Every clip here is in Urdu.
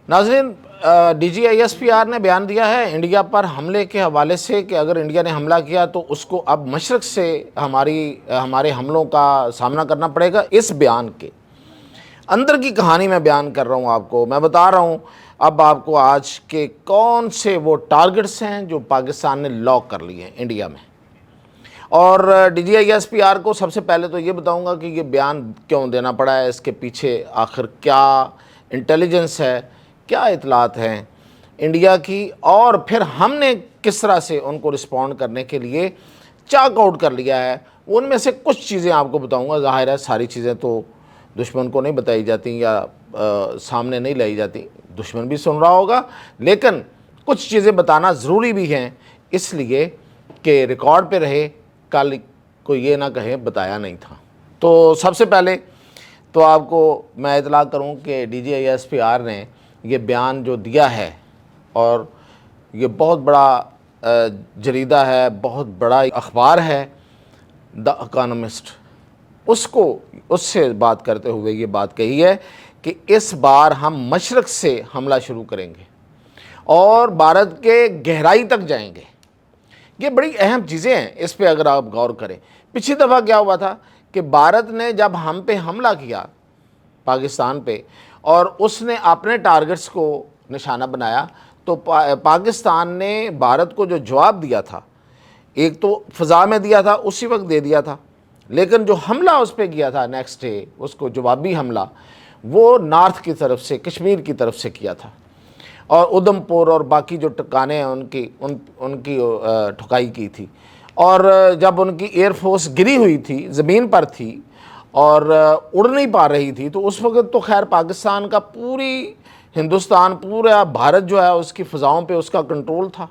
ناظرین، D G I S P R نے بیان دیا ہے انڈیا پر حملے کے حوالے سے کہ اگر انڈیا نے حملہ کیا تو اس کو اب مشرق سے ہمارے حملوں کا سامنا کرنا پڑے گا۔ اس بیان کے اندر کی کہانی میں بیان کر رہا ہوں آپ کو، میں بتا رہا ہوں اب آپ کو آج کے کون سے وہ ٹارگٹس ہیں جو پاکستان نے لاک کر لیے ہیں انڈیا میں۔ اور D G I S P R کو سب سے پہلے تو یہ بتاؤں گا کہ یہ بیان کیوں دینا پڑا ہے، اس کے پیچھے آخر کیا انٹیلیجنس ہے، کیا اطلاعات ہیں انڈیا کی، اور پھر ہم نے کس طرح سے ان کو رسپونڈ کرنے کے لیے چاک آؤٹ کر لیا ہے۔ ان میں سے کچھ چیزیں آپ کو بتاؤں گا، ظاہر ہے ساری چیزیں تو دشمن کو نہیں بتائی جاتی یا سامنے نہیں لائی جاتی، دشمن بھی سن رہا ہوگا، لیکن کچھ چیزیں بتانا ضروری بھی ہیں اس لیے کہ ریکارڈ پہ رہے، کل کوئی یہ نہ کہے بتایا نہیں تھا۔ تو سب سے پہلے تو آپ کو میں اطلاع کروں کہ D G I S P R نے یہ بیان جو دیا ہے، اور یہ بہت بڑا جریدہ ہے، بہت بڑا اخبار ہے دا اکانومسٹ، اس سے بات کرتے ہوئے یہ بات کہی ہے کہ اس بار ہم مشرق سے حملہ شروع کریں گے اور بھارت کے گہرائی تک جائیں گے۔ یہ بڑی اہم چیزیں ہیں، اس پہ اگر آپ غور کریں۔ پچھلی دفعہ کیا ہوا تھا کہ بھارت نے جب ہم پہ حملہ کیا پاکستان پہ اور اس نے اپنے ٹارگٹس کو نشانہ بنایا، تو پاکستان نے بھارت کو جو جواب دیا تھا، ایک تو فضا میں دیا تھا، اسی وقت دے دیا تھا، لیکن جو حملہ اس پہ کیا تھا نیکسٹ ڈے، اس کو جوابی حملہ، وہ نارتھ کی طرف سے، کشمیر کی طرف سے کیا تھا، اور ادھم پور اور باقی جو ٹکانے ہیں ان کی ٹھکائی کی تھی۔ اور جب ان کی ایئر فورس گری ہوئی تھی، زمین پر تھی اور اڑ نہیں پا رہی تھی، تو اس وقت تو خیر پاکستان کا پوری ہندوستان، پورا بھارت جو ہے اس کی فضاؤں پہ اس کا کنٹرول تھا،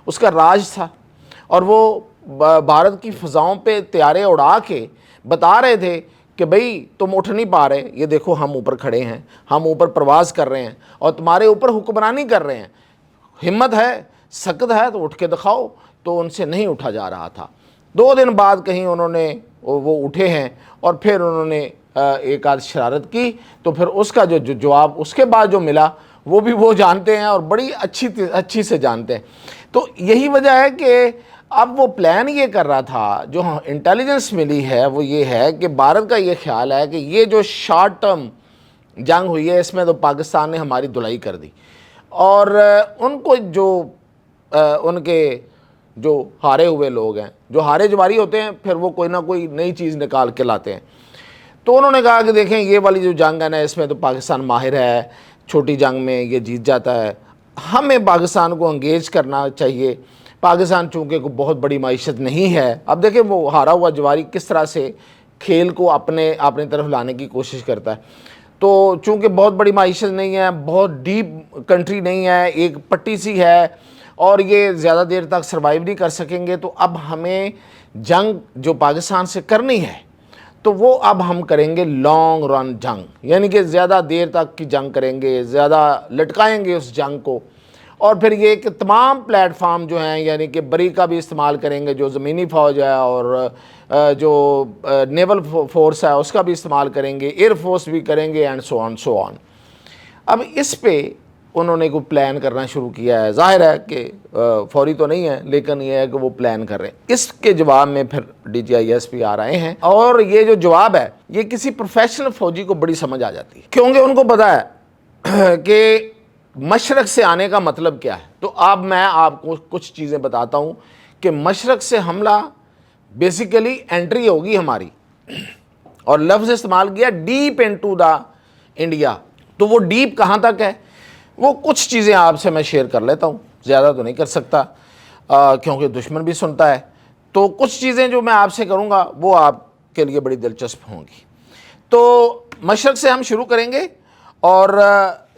اس کا راج تھا، اور وہ بھارت کی فضاؤں پہ طیارے اڑا کے بتا رہے تھے کہ بھئی تم اٹھ نہیں پا رہے، یہ دیکھو ہم اوپر کھڑے ہیں، ہم اوپر پرواز کر رہے ہیں اور تمہارے اوپر حکمرانی کر رہے ہیں، ہمت ہے، سکت ہے تو اٹھ کے دکھاؤ۔ تو ان سے نہیں اٹھا جا رہا تھا۔ 2 دن بعد کہیں انہوں نے وہ اٹھے ہیں، اور پھر انہوں نے ایک آدھ شرارت کی، تو پھر اس کا جو جواب اس کے بعد جو ملا وہ بھی وہ جانتے ہیں، اور بڑی اچھی سے جانتے ہیں۔ تو یہی وجہ ہے کہ اب وہ پلان یہ کر رہا تھا، جو انٹیلیجنس ملی ہے وہ یہ ہے کہ بھارت کا یہ خیال ہے کہ یہ جو شارٹ ٹرم جنگ ہوئی ہے، اس میں تو پاکستان نے ہماری دھلائی کر دی، اور ان کو ان کے جو ہارے ہوئے لوگ ہیں، جو ہارے جواری ہوتے ہیں، پھر وہ کوئی نہ کوئی نئی چیز نکال کے لاتے ہیں۔ تو انہوں نے کہا کہ دیکھیں یہ والی جو جنگ ہے نا، اس میں تو پاکستان ماہر ہے، چھوٹی جنگ میں یہ جیت جاتا ہے، ہمیں پاکستان کو انگیج کرنا چاہیے۔ پاکستان چونکہ کوئی بہت بڑی معیشت نہیں ہے، اب دیکھیں وہ ہارا ہوا جواری کس طرح سے کھیل کو اپنے طرف لانے کی کوشش کرتا ہے۔ تو چونکہ بہت بڑی معیشت نہیں ہے، بہت ڈیپ کنٹری نہیں ہے، ایک پٹی سی ہے، اور یہ زیادہ دیر تک سروائیو نہیں کر سکیں گے، تو اب ہمیں جنگ جو پاکستان سے کرنی ہے تو وہ اب ہم کریں گے لانگ رن جنگ، یعنی کہ زیادہ دیر تک کی جنگ کریں گے، زیادہ لٹکائیں گے اس جنگ کو، اور پھر یہ کہ تمام پلیٹ فارم جو ہیں، یعنی کہ بری کا بھی استعمال کریں گے، جو زمینی فوج ہے، اور جو نیول فورس ہے اس کا بھی استعمال کریں گے، ایئر فورس بھی کریں گے، اینڈ سو آن۔ اب اس پہ انہوں نے کوئی پلان کرنا شروع کیا ہے، ظاہر ہے کہ فوری تو نہیں ہے، لیکن یہ ہے کہ وہ پلان کر رہے ہیں۔ اس کے جواب میں پھر D G I S P R آئے ہیں، اور یہ جو جواب ہے یہ کسی پروفیشنل فوجی کو بڑی سمجھ آ جاتی ہے، کیونکہ ان کو پتا ہے کہ مشرق سے آنے کا مطلب کیا ہے۔ تو اب میں آپ کو کچھ چیزیں بتاتا ہوں کہ مشرق سے حملہ بیسیکلی انٹری ہوگی ہماری، اور لفظ استعمال کیا ڈیپ انٹو دا انڈیا۔ تو وہ ڈیپ کہاں تک ہے، وہ کچھ چیزیں آپ سے میں شیئر کر لیتا ہوں، زیادہ تو نہیں کر سکتا کیونکہ دشمن بھی سنتا ہے۔ تو کچھ چیزیں جو میں آپ سے کروں گا وہ آپ کے لیے بڑی دلچسپ ہوں گی۔ تو مشرق سے ہم شروع کریں گے، اور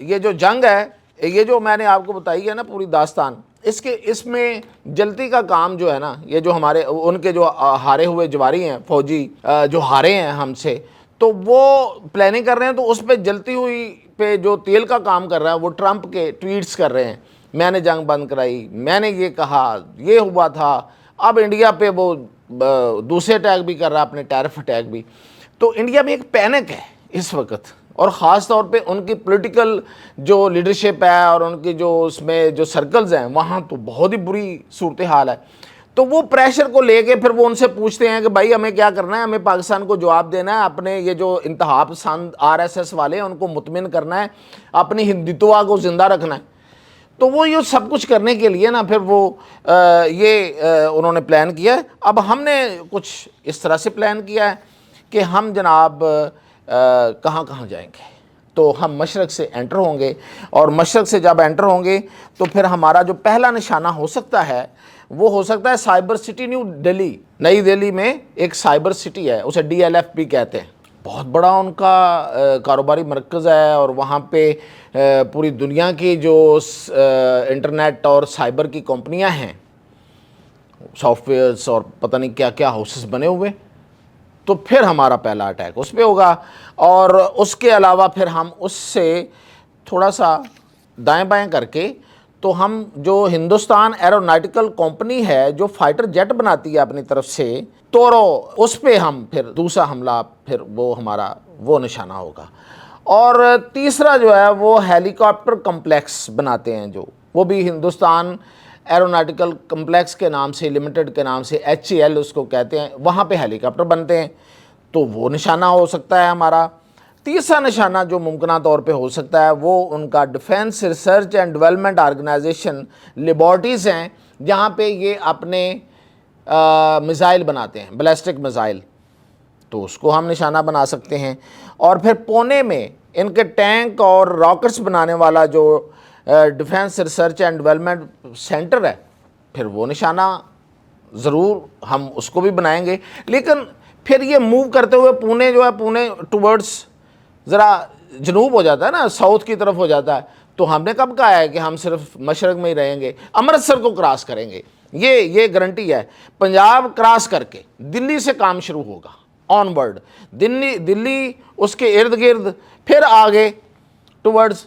یہ جو جنگ ہے، یہ جو میں نے آپ کو بتائی ہے نا پوری داستان، اس میں جلتی کا کام جو ہے نا، یہ جو ہمارے ان کے جو ہارے ہوئے جواری ہیں، فوجی جو ہارے ہیں ہم سے، تو وہ پلاننگ کر رہے ہیں، تو اس پہ جلتی ہوئی پہ جو تیل کا کام کر رہا ہے وہ ٹرمپ کے ٹویٹس کر رہے ہیں، میں نے جنگ بند کرائی، میں نے یہ کہا، یہ ہوا تھا۔ اب انڈیا پہ وہ دوسرے اٹیک بھی کر رہا ہے، اپنے ٹیرف اٹیک بھی۔ تو انڈیا میں ایک پینک ہے اس وقت، اور خاص طور پہ ان کی پولیٹیکل جو لیڈرشپ ہے اور ان کی جو اس میں جو سرکلز ہیں وہاں تو بہت ہی بری صورتحال ہے. تو وہ پریشر کو لے کے پھر وہ ان سے پوچھتے ہیں کہ بھائی ہمیں کیا کرنا ہے, ہمیں پاکستان کو جواب دینا ہے, اپنے یہ جو انتہا پسند RSS والے ہیں ان کو مطمئن کرنا ہے, اپنی ہندوتوا کو زندہ رکھنا ہے. تو وہ یہ سب کچھ کرنے کے لیے نا پھر وہ انہوں نے پلان کیا ہے. اب ہم نے کچھ اس طرح سے پلان کیا ہے کہ ہم جناب کہاں کہاں جائیں گے. تو ہم مشرق سے انٹر ہوں گے, اور مشرق سے جب انٹر ہوں گے تو پھر ہمارا جو پہلا نشانہ ہو سکتا ہے وہ ہو سکتا ہے سائبر سٹی نیو دہلی. نئی دہلی میں ایک سائبر سٹی ہے, اسے DLF بھی کہتے ہیں. بہت بڑا ان کا کاروباری مرکز ہے, اور وہاں پہ پوری دنیا کی جو انٹرنیٹ اور سائبر کی کمپنیاں ہیں, سافٹ ویئرس اور پتہ نہیں کیا کیا ہاؤسز بنے ہوئے. تو پھر ہمارا پہلا اٹیک اس پہ ہوگا. اور اس کے علاوہ پھر ہم اس سے تھوڑا سا دائیں بائیں کر کے تو ہم جو ہندوستان ایروناٹیکل کمپنی ہے جو فائٹر جیٹ بناتی ہے اپنی طرف سے تورو, اس پہ ہم پھر دوسرا حملہ پھر وہ ہمارا وہ نشانہ ہوگا. اور تیسرا جو ہے وہ ہیلی کاپٹر کمپلیکس بناتے ہیں, جو وہ بھی ہندوستان ایروناٹیکل کمپلیکس کے نام سے لمیٹڈ کے نام سے HAL اس کو کہتے ہیں, وہاں پہ ہیلی کاپٹر بنتے ہیں. تو وہ نشانہ ہو سکتا ہے ہمارا. تیسرا نشانہ جو ممکنہ طور پہ ہو سکتا ہے وہ ان کا defence research and development organization laboratories ہیں, جہاں پہ یہ اپنے میزائل بناتے ہیں, بیلسٹک میزائل. تو اس کو ہم نشانہ بنا سکتے ہیں. اور پھر پونے میں ان کے ٹینک اور راکٹس بنانے والا جو defence research and development centre ہے, پھر وہ نشانہ ضرور ہم اس کو بھی بنائیں گے. لیکن پھر یہ موو کرتے ہوئے پونے جو ہے, پونے ٹورڈز ذرا جنوب ہو جاتا ہے نا, ساؤتھ کی طرف ہو جاتا ہے. تو ہم نے کب کہا ہے کہ ہم صرف مشرق میں ہی رہیں گے, امرتسر کو کراس کریں گے, یہ گارنٹی ہے. پنجاب کراس کر کے دلی سے کام شروع ہوگا آن ورڈ, دلی اس کے ارد گرد, پھر آگے ٹورڈز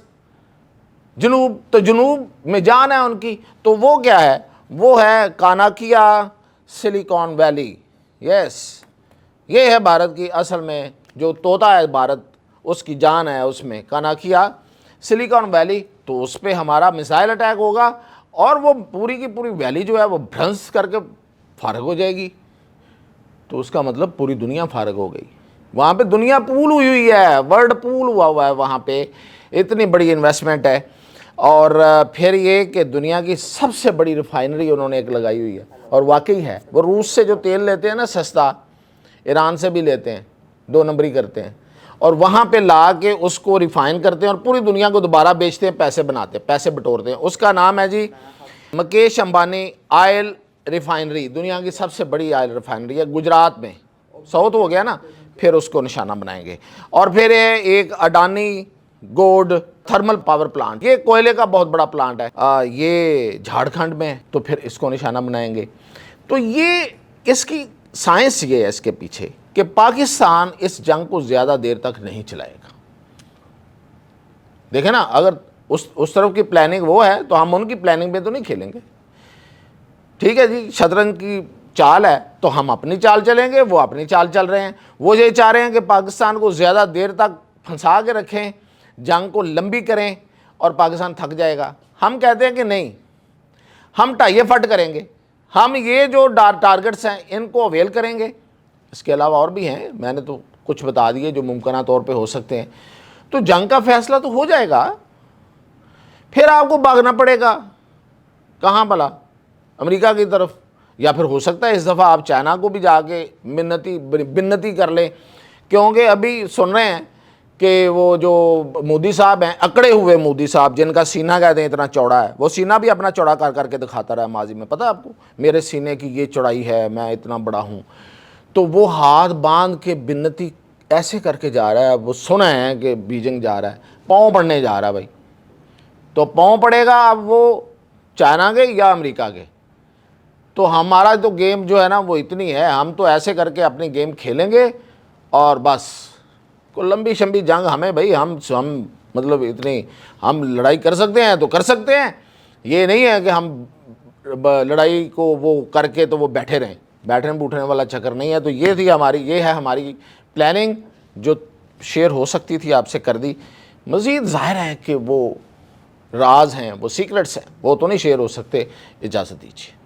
جنوب. تو جنوب میں جان ہے ان کی, تو وہ کیا ہے, وہ ہے کاناکیا سلیکان ویلی. یس, یہ ہے بھارت کی اصل میں جو طوطا ہے بھارت, اس کی جان ہے اس میں, کاناکیا سلیکان ویلی. تو اس پہ ہمارا میزائل اٹیک ہوگا, اور وہ پوری کی پوری ویلی جو ہے وہ بھرنس کر کے فارغ ہو جائے گی. تو اس کا مطلب پوری دنیا فارغ ہو گئی. وہاں پہ دنیا پول ہوئی ہے, ورلڈ پول ہوا ہے وہاں پہ, اتنی بڑی انویسٹمنٹ ہے. اور پھر یہ کہ دنیا کی سب سے بڑی ریفائنری انہوں نے ایک لگائی ہوئی ہے, اور واقعی ہے. وہ روس سے جو تیل لیتے ہیں نا سستا, ایران سے بھی لیتے ہیں, 2 نمبری کرتے ہیں, اور وہاں پہ لا کے اس کو ریفائن کرتے ہیں اور پوری دنیا کو دوبارہ بیچتے ہیں, پیسے بناتے ہیں, پیسے بٹورتے ہیں. اس کا نام ہے جی مکیش امبانی آئل ریفائنری. دنیا کی سب سے بڑی آئل ریفائنری ہے گجرات میں, ساؤتھ ہو گیا نا. پھر اس کو نشانہ بنائیں گے. اور پھر ایک Adani Godda thermal power plant, یہ کوئلے کا بہت بڑا پلانٹ ہے, یہ جھارکھنڈ میں, تو پھر اس کو نشانہ بنائیں گے. تو یہ اس کی سائنس یہ ہے اس کے پیچھے کہ پاکستان اس جنگ کو زیادہ دیر تک نہیں چلائے گا. دیکھیں نا, اگر اس طرف کی پلاننگ وہ ہے تو ہم ان کی پلاننگ پہ تو نہیں کھیلیں گے. ٹھیک ہے جی, شطرنج کی چال ہے تو ہم اپنی چال چلیں گے, وہ اپنی چال چل رہے ہیں. وہ یہ چاہ رہے ہیں کہ پاکستان کو زیادہ دیر تک پھنسا کے رکھیں, جنگ کو لمبی کریں, اور پاکستان تھک جائے گا. ہم کہتے ہیں کہ نہیں, ہم ٹائے فٹ کریں گے, ہم یہ جو ٹارگٹس ہیں ان کو اویل کریں گے. اس کے علاوہ اور بھی ہیں, میں نے تو کچھ بتا دیے جو ممکنہ طور پہ ہو سکتے ہیں. تو جنگ کا فیصلہ تو ہو جائے گا, پھر آپ کو بھاگنا پڑے گا کہاں بھلا, امریکہ کی طرف, یا پھر ہو سکتا ہے اس دفعہ آپ چائنا کو بھی جا کے بنتی کر لیں. کیونکہ ابھی سن رہے ہیں کہ وہ جو مودی صاحب ہیں, اکڑے ہوئے مودی صاحب, جن کا سینہ کہتے ہیں اتنا چوڑا ہے, وہ سینہ بھی اپنا چوڑا کر کے دکھاتا رہا ماضی میں. پتہ آپ کو, میرے سینے کی یہ چوڑائی ہے, میں اتنا بڑا ہوں. تو وہ ہاتھ باندھ کے بنتی ایسے کر کے جا رہا ہے. وہ سنا ہے کہ بیجنگ جا رہا ہے, پاؤں پڑنے جا رہا ہے بھائی. تو پاؤں پڑے گا اب وہ چائنا کے یا امریکہ کے. تو ہمارا تو گیم جو ہے نا وہ اتنی ہے, ہم تو ایسے کر کے اپنی گیم کھیلیں گے, اور بس کو لمبی شمبی جنگ ہمیں بھائی, ہم مطلب اتنی ہم لڑائی کر سکتے ہیں تو کر سکتے ہیں. یہ نہیں ہے کہ ہم لڑائی کو وہ کر کے تو وہ بیٹھنے بوٹھنے والا چکر نہیں ہے. تو یہ ہے ہماری پلاننگ جو شیئر ہو سکتی تھی آپ سے کر دی. مزید ظاہر ہے کہ وہ راز ہیں، وہ سیکرٹس ہیں، وہ تو نہیں شیئر ہو سکتے. اجازت دیجیے.